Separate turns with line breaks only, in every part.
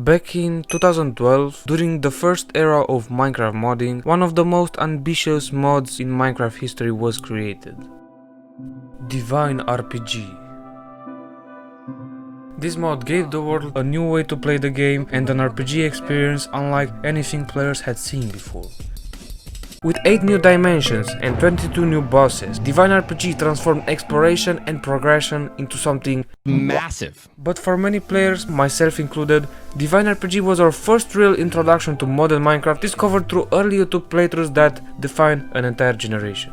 Back in 2012, during the first era of Minecraft modding, one of the most ambitious mods in Minecraft history was created. Divine RPG. This mod gave the world a new way to play the game and an RPG experience unlike anything players had seen before. With 8 new dimensions and 22 new bosses, Divine RPG transformed exploration and progression into something
massive.
But for many players, myself included, Divine RPG was our first real introduction to modern Minecraft discovered through early YouTube playthroughs that define an entire generation.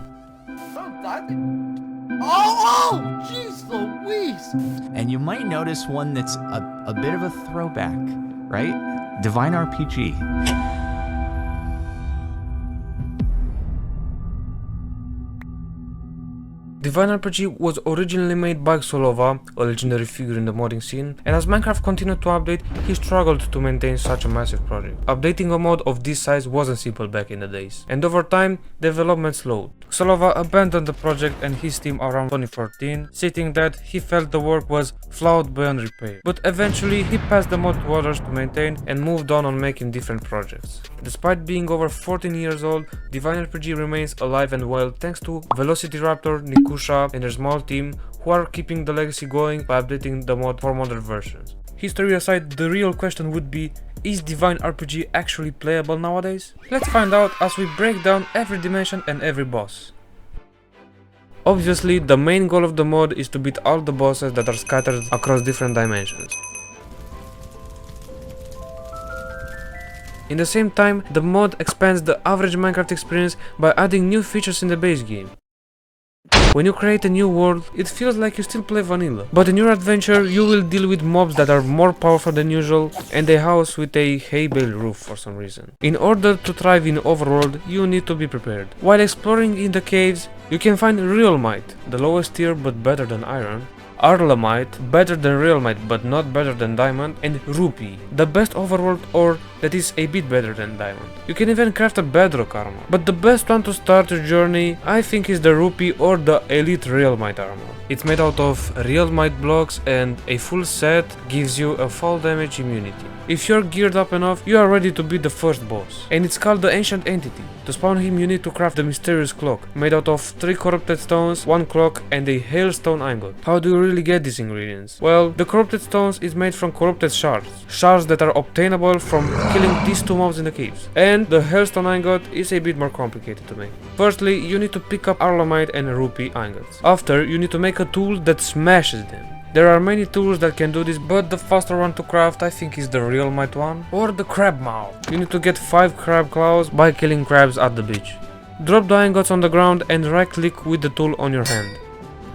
Oh, jeez Louise! And you might notice one that's a bit of a throwback, right? Divine RPG.
Divine RPG was originally made by Solova, a legendary figure in the modding scene, and as Minecraft continued to update, he struggled to maintain such a massive project. Updating a mod of this size wasn't simple back in the days, and over time, development slowed. Solova abandoned the project and his team around 2014, stating that he felt the work was flawed beyond repair. But eventually, he passed the mod to others to maintain and moved on making different projects. Despite being over 14 years old, Divine RPG remains alive and well thanks to Velociraptor, Nikusha and their small team who are keeping the legacy going by updating the mod for modern versions. History aside, the real question would be, is Divine RPG actually playable nowadays? Let's find out as we break down every dimension and every boss. Obviously, the main goal of the mod is to beat all the bosses that are scattered across different dimensions. In the same time, the mod expands the average Minecraft experience by adding new features in the base game. When you create a new world, it feels like you still play vanilla. But in your adventure, you will deal with mobs that are more powerful than usual and a house with a hay bale roof for some reason. In order to thrive in Overworld, you need to be prepared. While exploring in the caves, you can find Realmite, the lowest tier but better than iron, Arlemite, better than Realmite but not better than Diamond, and Rupee, the best Overworld ore that is a bit better than Diamond. You can even craft a bedrock armor, but the best one to start your journey I think is the Rupee or the Elite Realmite armor. It's made out of Realmite blocks and a full set gives you a fall damage immunity. If you're geared up enough, you are ready to beat the first boss, and it's called the Ancient Entity. To spawn him you need to craft the Mysterious Clock, made out of 3 corrupted stones, 1 clock and a hailstone ingot. How do you really get these ingredients? Well, the corrupted stones is made from corrupted shards, shards that are obtainable from killing these 2 mobs in the caves. And the hailstone ingot is a bit more complicated to make. Firstly, you need to pick up Arlemite and Rupee ingots. After, you need to make a tool that smashes them. There are many tools that can do this, but the faster one to craft I think is the Realmite one, or the crab mouth. You need to get 5 crab claws by killing crabs at the beach. Drop the ingots on the ground and right click with the tool on your hand.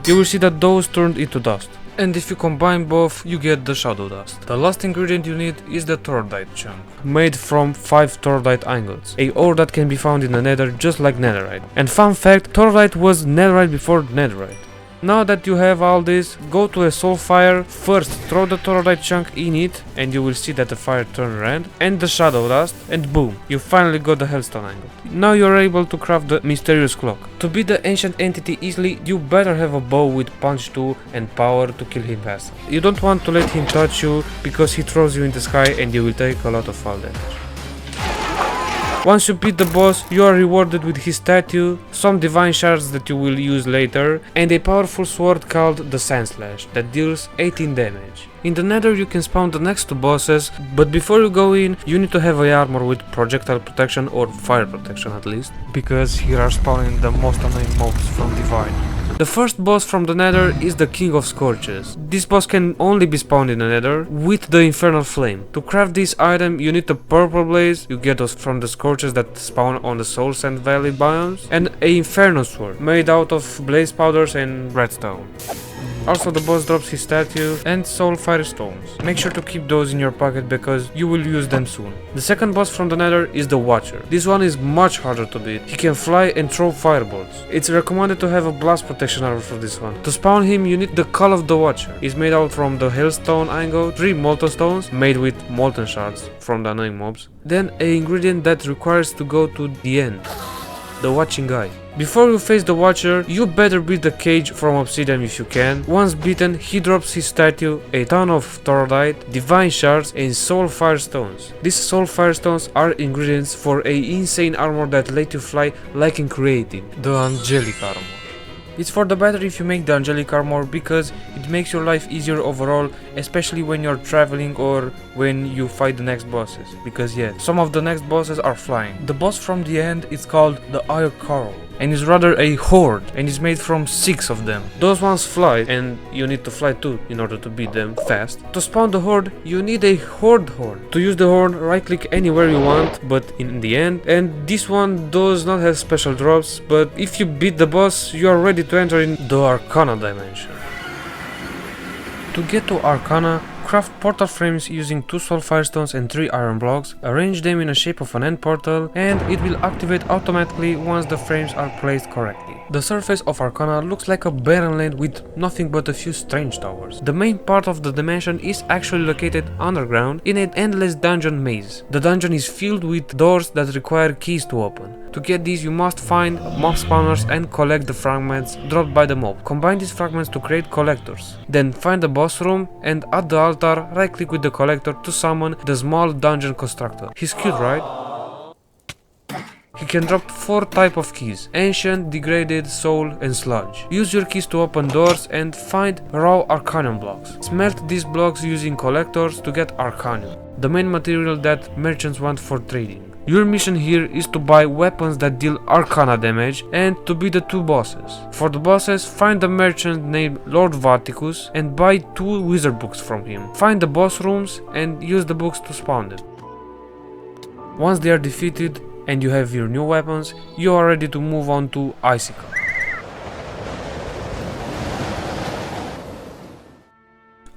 You will see that those turned into dust. And if you combine both, you get the shadow dust. The last ingredient you need is the tordite chunk, made from 5 tordite ingots, a ore that can be found in the Nether just like netherite. And fun fact, tordite was netherite before netherite. Now that you have all this, go to a soul fire, first throw the tordite chunk in it and you will see that the fire turn red, and the shadow dust, and boom, you finally got the hailstone ingot. Now you're able to craft the Mysterious Clock. To beat the Ancient Entity easily, you better have a bow with punch 2 and power to kill him faster. You don't want to let him touch you because he throws you in the sky and you will take a lot of fall damage. Once you beat the boss, you are rewarded with his statue, some divine shards that you will use later, and a powerful sword called the Sand Slash that deals 18 damage. In the Nether you can spawn the next 2 bosses, but before you go in, you need to have a armor with projectile protection or fire protection at least, because here are spawning the most annoying mobs from Divine. The first boss from the Nether is the King of Scorches. This boss can only be spawned in the Nether with the Infernal Flame. To craft this item you need the Purple Blaze, you get those from the Scorches that spawn on the Soul Sand Valley biomes, and a Inferno Sword made out of blaze powders and redstone. Also the boss drops his statue and soul fire stones. Make sure to keep those in your pocket because you will use them soon. The second boss from the Nether is the Watcher. This one is much harder to beat. He can fly and throw fireballs. It's recommended to have a blast protection armor for this one. To spawn him you need the Call of the Watcher. It's made out from the hailstone ingot, 3 molten stones made with molten shards from the annoying mobs. Then an ingredient that requires to go to the end. The Watching Eye. Before you face the Watcher, you better beat the cage from obsidian if you can. Once beaten, he drops his statue, a ton of toroidite, divine shards and soul firestones. These soul firestones are ingredients for a insane armor that let you fly like in creating, the angelic armor. It's for the better if you make the angelic armor because it makes your life easier overall, especially when you're traveling or when you fight the next bosses. Because yeah, some of the next bosses are flying. The boss from the end is called the Arcana and is rather a horde and is made from 6 of them. Those ones fly and you need to fly too in order to beat them fast. To spawn the horde, you need a horde. To use the horde, right click anywhere you want, but in the end. And this one does not have special drops, but if you beat the boss, you are ready to enter in the Arcana dimension. To get to Arcana, craft portal frames using 2 soul firestones and 3 iron blocks, arrange them in a shape of an end portal, and it will activate automatically once the frames are placed correctly. The surface of Arcana looks like a barren land with nothing but a few strange towers. The main part of the dimension is actually located underground in an endless dungeon maze. The dungeon is filled with doors that require keys to open. To get these, you must find mob spawners and collect the fragments dropped by the mob. Combine these fragments to create collectors. Then find the boss room and at the altar, right click with the collector to summon the small dungeon constructor. He's cute, right? He can drop 4 types of keys: Ancient, Degraded, Soul and Sludge. Use your keys to open doors and find raw Arcanum blocks. Smelt these blocks using collectors to get Arcanum, the main material that merchants want for trading. Your mission here is to buy weapons that deal Arcana damage and to beat the 2 bosses. For the bosses, find a merchant named Lord Vaticus and buy 2 wizard books from him. Find the boss rooms and use the books to spawn them. Once they are defeated and you have your new weapons, you are ready to move on to Iceika.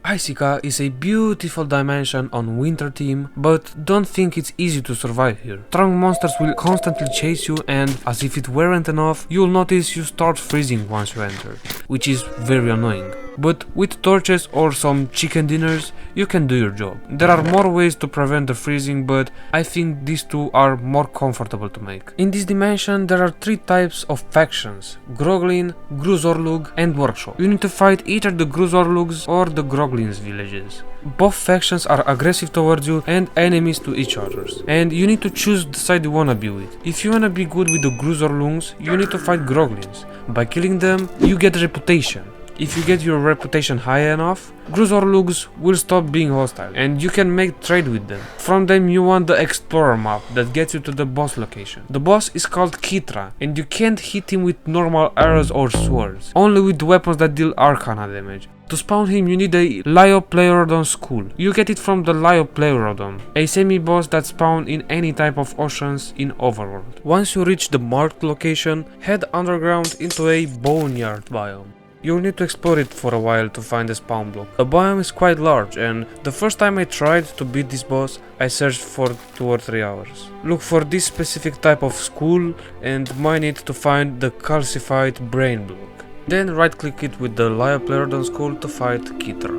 Iceika is a beautiful dimension on winter theme, but don't think it's easy to survive here. Strong monsters will constantly chase you and, as if it weren't enough, you'll notice you start freezing once you enter, which is very annoying. But with torches or some chicken dinners, you can do your job. There are more ways to prevent the freezing, but I think these 2 are more comfortable to make. In this dimension, there are 3 types of factions: Groglin, Gruzorlug and Workshop. You need to fight either the Gruzorlugs or the Groglin's villages. Both factions are aggressive towards you and enemies to each other, and you need to choose the side you wanna be with. If you wanna be good with the Gruzorlugs, you need to fight Groglins. By killing them, you get reputation. If you get your reputation high enough, Gruzorlugs will stop being hostile and you can make trade with them. From them you want the explorer map that gets you to the boss location. The boss is called Kitra and you can't hit him with normal arrows or swords, only with weapons that deal Arcana damage. To spawn him you need a Liopleurodon skull. You get it from the Liopleurodon, a semi-boss that spawns in any type of oceans in Overworld. Once you reach the marked location, head underground into a boneyard biome. You'll need to explore it for a while to find a spawn block. The biome is quite large and the first time I tried to beat this boss, I searched for 2 or 3 hours. Look for this specific type of skull and mine it to find the calcified brain block. Then right click it with the Liopleurodon skull to fight Kitra.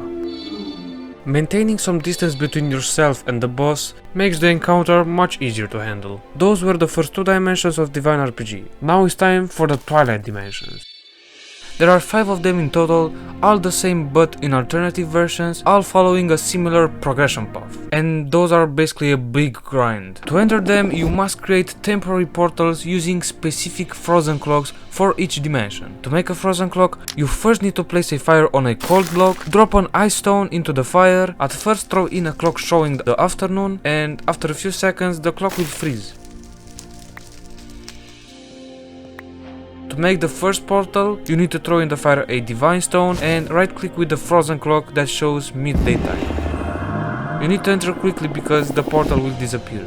Maintaining some distance between yourself and the boss makes the encounter much easier to handle. Those were the first 2 dimensions of Divine RPG. Now it's time for the Twilight Dimensions. There are 5 of them in total, all the same but in alternative versions, all following a similar progression path. And those are basically a big grind. To enter them, you must create temporary portals using specific frozen clocks for each dimension. To make a frozen clock, you first need to place a fire on a cold block, drop an ice stone into the fire, at first throw in a clock showing the afternoon, and after a few seconds the clock will freeze. To make the first portal, you need to throw in the fire a divine stone and right click with the frozen clock that shows midday time. You need to enter quickly because the portal will disappear.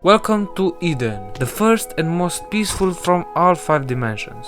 Welcome to Eden, the first and most peaceful from all 5 dimensions.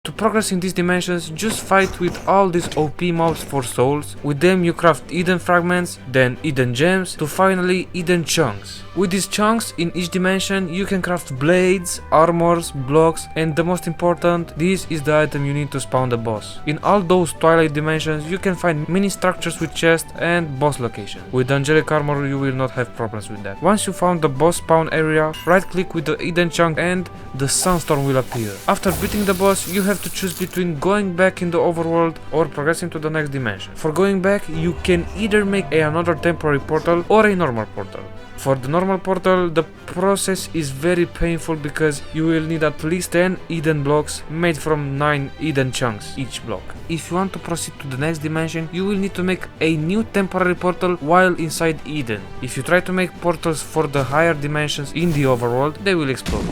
To progress in these dimensions, just fight with all these OP mobs for souls. With them you craft Eden fragments, then Eden gems, to finally Eden chunks. With these chunks in each dimension, you can craft blades, armors, blocks, and the most important, this is the item you need to spawn the boss. In all those Twilight Dimensions, you can find mini structures with chests and boss location. With angelic armor, you will not have problems with that. Once you found the boss spawn area, right click with the Eden chunk and the Sunstorm will appear. After beating the boss, you have to choose between going back in the overworld or progressing to the next dimension. For going back, you can either make another temporary portal or a normal portal. For the normal portal, the process is very painful because you will need at least 10 Eden blocks made from 9 Eden chunks each block. If you want to proceed to the next dimension, you will need to make a new temporary portal while inside Eden. If you try to make portals for the higher dimensions in the overworld, they will explode.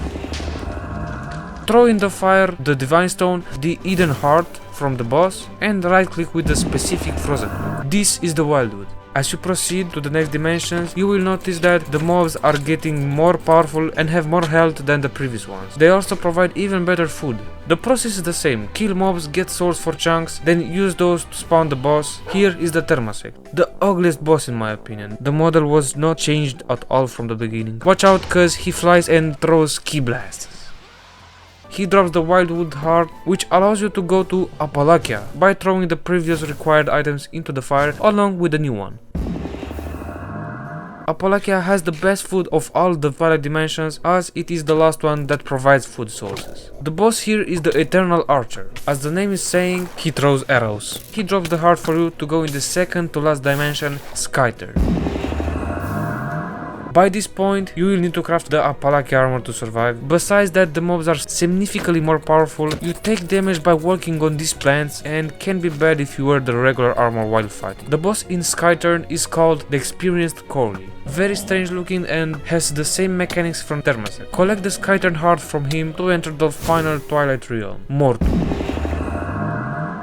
Throw in the fire the Divine Stone, the Eden Heart from the boss, and right click with the specific frozen block. This is the Wildwood. As you proceed to the next dimensions, you will notice that the mobs are getting more powerful and have more health than the previous ones. They also provide even better food. The process is the same: kill mobs, get souls for chunks, then use those to spawn the boss. Here is the Thermasect, the ugliest boss in my opinion. The model was not changed at all from the beginning. Watch out, cause he flies and throws key blasts. He drops the Wildwood Heart, which allows you to go to Apalachia by throwing the previous required items into the fire along with the new one. Apalachia has the best food of all the Twilight Dimensions, as it is the last one that provides food sources. The boss here is the Eternal Archer. As the name is saying, he throws arrows. He drops the heart for you to go in the second to last dimension, Skytern. By this point, you will need to craft the Apalachia armor to survive. Besides that, the mobs are significantly more powerful. You take damage by working on these plants and can be bad if you wear the regular armor while fighting. The boss in Skytern is called the Experienced Corey. Very strange looking and has the same mechanics from Thermasect. Collect the Skytern heart from him to enter the final Twilight realm, Mortum.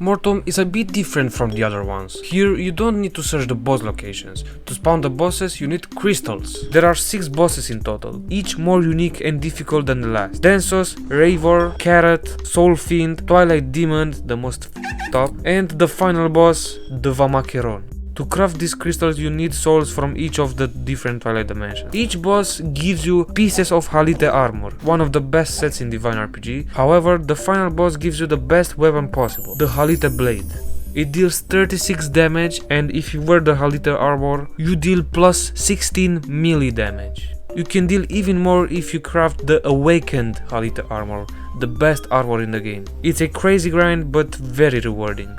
Mortum is a bit different from the other ones. Here you don't need to search the boss locations. To spawn the bosses you need crystals. There are 6 bosses in total, each more unique and difficult than the last. Densos, Ravor, Carrot, Soul Fiend, Twilight Demon, the most top, and the final boss, the Vamakeron. To craft these crystals you need souls from each of the different Twilight Dimensions. Each boss gives you pieces of Halite armor, one of the best sets in Divine RPG. However, the final boss gives you the best weapon possible, the Halite Blade. It deals 36 damage, and if you wear the Halite armor, you deal plus 16 melee damage. You can deal even more if you craft the Awakened Halite armor, the best armor in the game. It's a crazy grind, but very rewarding.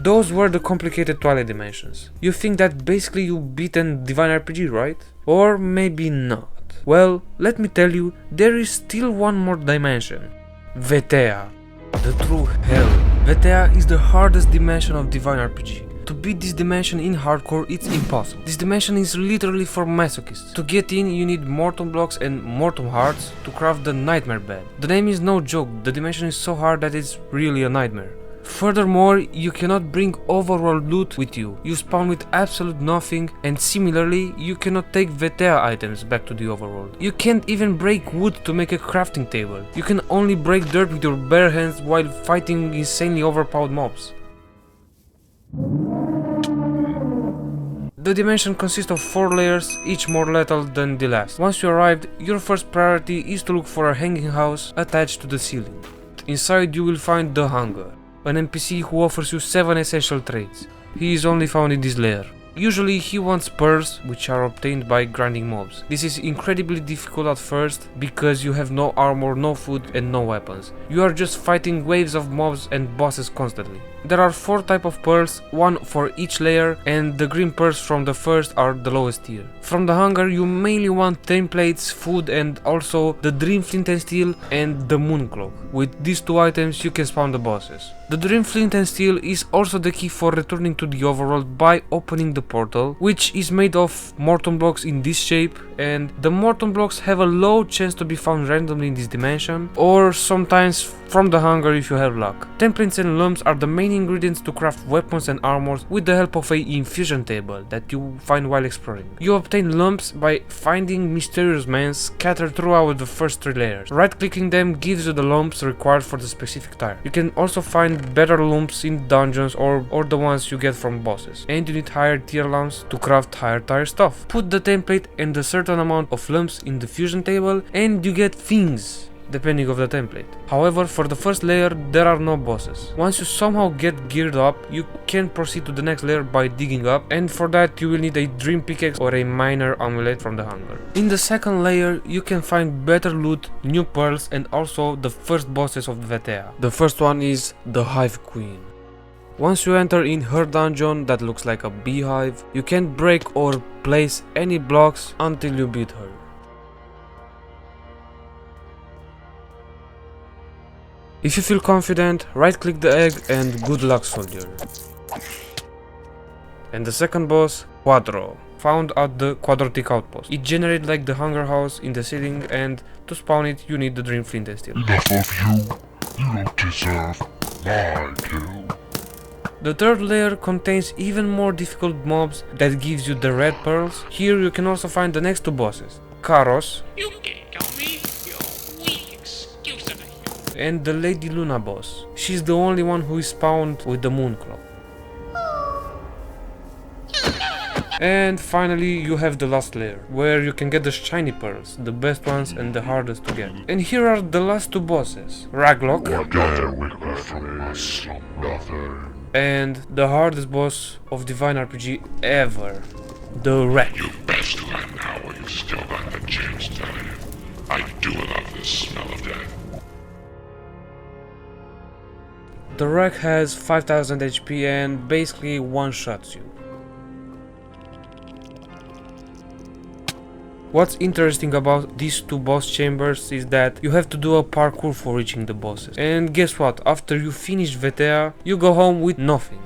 Those were the complicated Twilight Dimensions. You think that basically you beaten Divine RPG, right? Or maybe not. Well, let me tell you, there is still one more dimension. Vethea. The true hell. Vethea is the hardest dimension of Divine RPG. To beat this dimension in hardcore, it's impossible. This dimension is literally for masochists. To get in, you need Mortum blocks and Mortum hearts to craft the Nightmare Bed. The name is no joke, the dimension is so hard that it's really a nightmare. Furthermore, you cannot bring overworld loot with you. You spawn with absolute nothing, and similarly, you cannot take Vethea items back to the overworld. You can't even break wood to make a crafting table. You can only break dirt with your bare hands while fighting insanely overpowered mobs. The dimension consists of 4 layers, each more lethal than the last. Once you arrived, your first priority is to look for a hanging house attached to the ceiling. Inside you will find the Hunger, an NPC who offers you 7 essential traits. He is only found in this layer. Usually he wants pearls, which are obtained by grinding mobs. This is incredibly difficult at first because you have no armor, no food and no weapons. You are just fighting waves of mobs and bosses constantly. There are 4 types of pearls, 1 for each layer, and the green pearls from the first are the lowest tier. From the Hunger you mainly want templates, food and also the Dream Flint and Steel and the Moon Cloak. With these 2 items you can spawn the bosses. The Dream Flint and Steel is also the key for returning to the overworld by opening the portal, which is made of Mortum blocks in this shape, and the Mortum blocks have a low chance to be found randomly in this dimension, or sometimes from the Hunger if you have luck. Templates and lumps are the main many ingredients to craft weapons and armors with the help of a infusion table that you find while exploring. You obtain lumps by finding mysterious mines scattered throughout the first 3 layers. Right-clicking them gives you the lumps required for the specific tire. You can also find better lumps in dungeons or the ones you get from bosses, and you need higher tier lumps to craft higher tire stuff. Put the template and a certain amount of lumps in the fusion table and you get things, depending of the template. However, for the first layer there are no bosses. Once you somehow get geared up, you can proceed to the next layer by digging up, and for that you will need a dream pickaxe or a miner amulet from the hunger. In the second layer you can find better loot, new pearls, and also the first bosses of Vethea. The first one is the Hive Queen. Once you enter in her dungeon that looks like a beehive, you can't break or place any blocks until you beat her. If you feel confident, right click the egg and good luck, soldier. And the second boss, Quadro, found at the quadratic outpost. It generates like the hunger house in the ceiling, and to spawn it you need the dream flint and steel.
Enough of you. You don't deserve my kill.
The third layer contains even more difficult mobs that gives you the red pearls. Here you can also find the next 2 bosses, Karos, and the Lady Luna boss. She's the only one who is spawned with the moon claw. And finally you have the last layer, where you can get the shiny pearls, the best ones and the hardest to get. And here are the last 2 bosses, Raglock and the hardest boss of Divine RPG ever, the Rat.
You best learn now while you've still got the chance to live. I do love the smell of death.
The wreck has 5000 HP and basically one-shots you. What's interesting about these 2 boss chambers is that you have to do a parkour for reaching the bosses. And guess what? After you finish Vethea, you go home with nothing.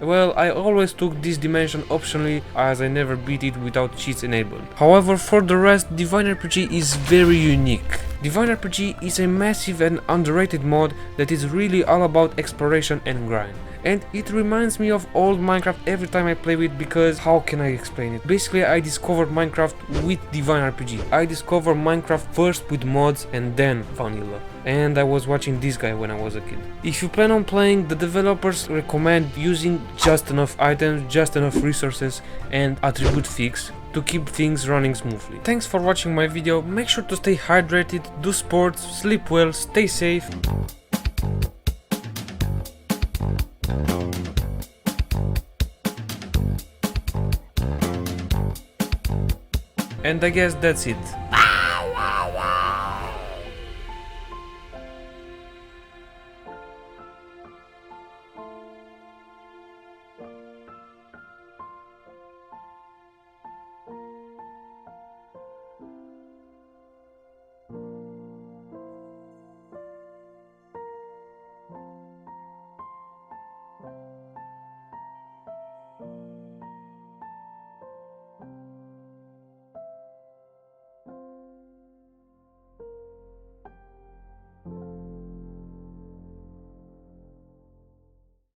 Well, I always took this dimension optionally as I never beat it without cheats enabled. However, for the rest, Divine RPG is very unique. Divine RPG is a massive and underrated mod that is really all about exploration and grind. And it reminds me of old Minecraft every time I play with, because how can I explain it? Basically, I discovered Minecraft with Divine RPG. I discovered Minecraft first with mods and then vanilla. And I was watching this guy when I was a kid. If you plan on playing, the developers recommend using just enough items, just enough resources and attribute fix to keep things running smoothly. Thanks for watching my video. Make sure to stay hydrated, do sports, sleep well, stay safe. And I guess that's it.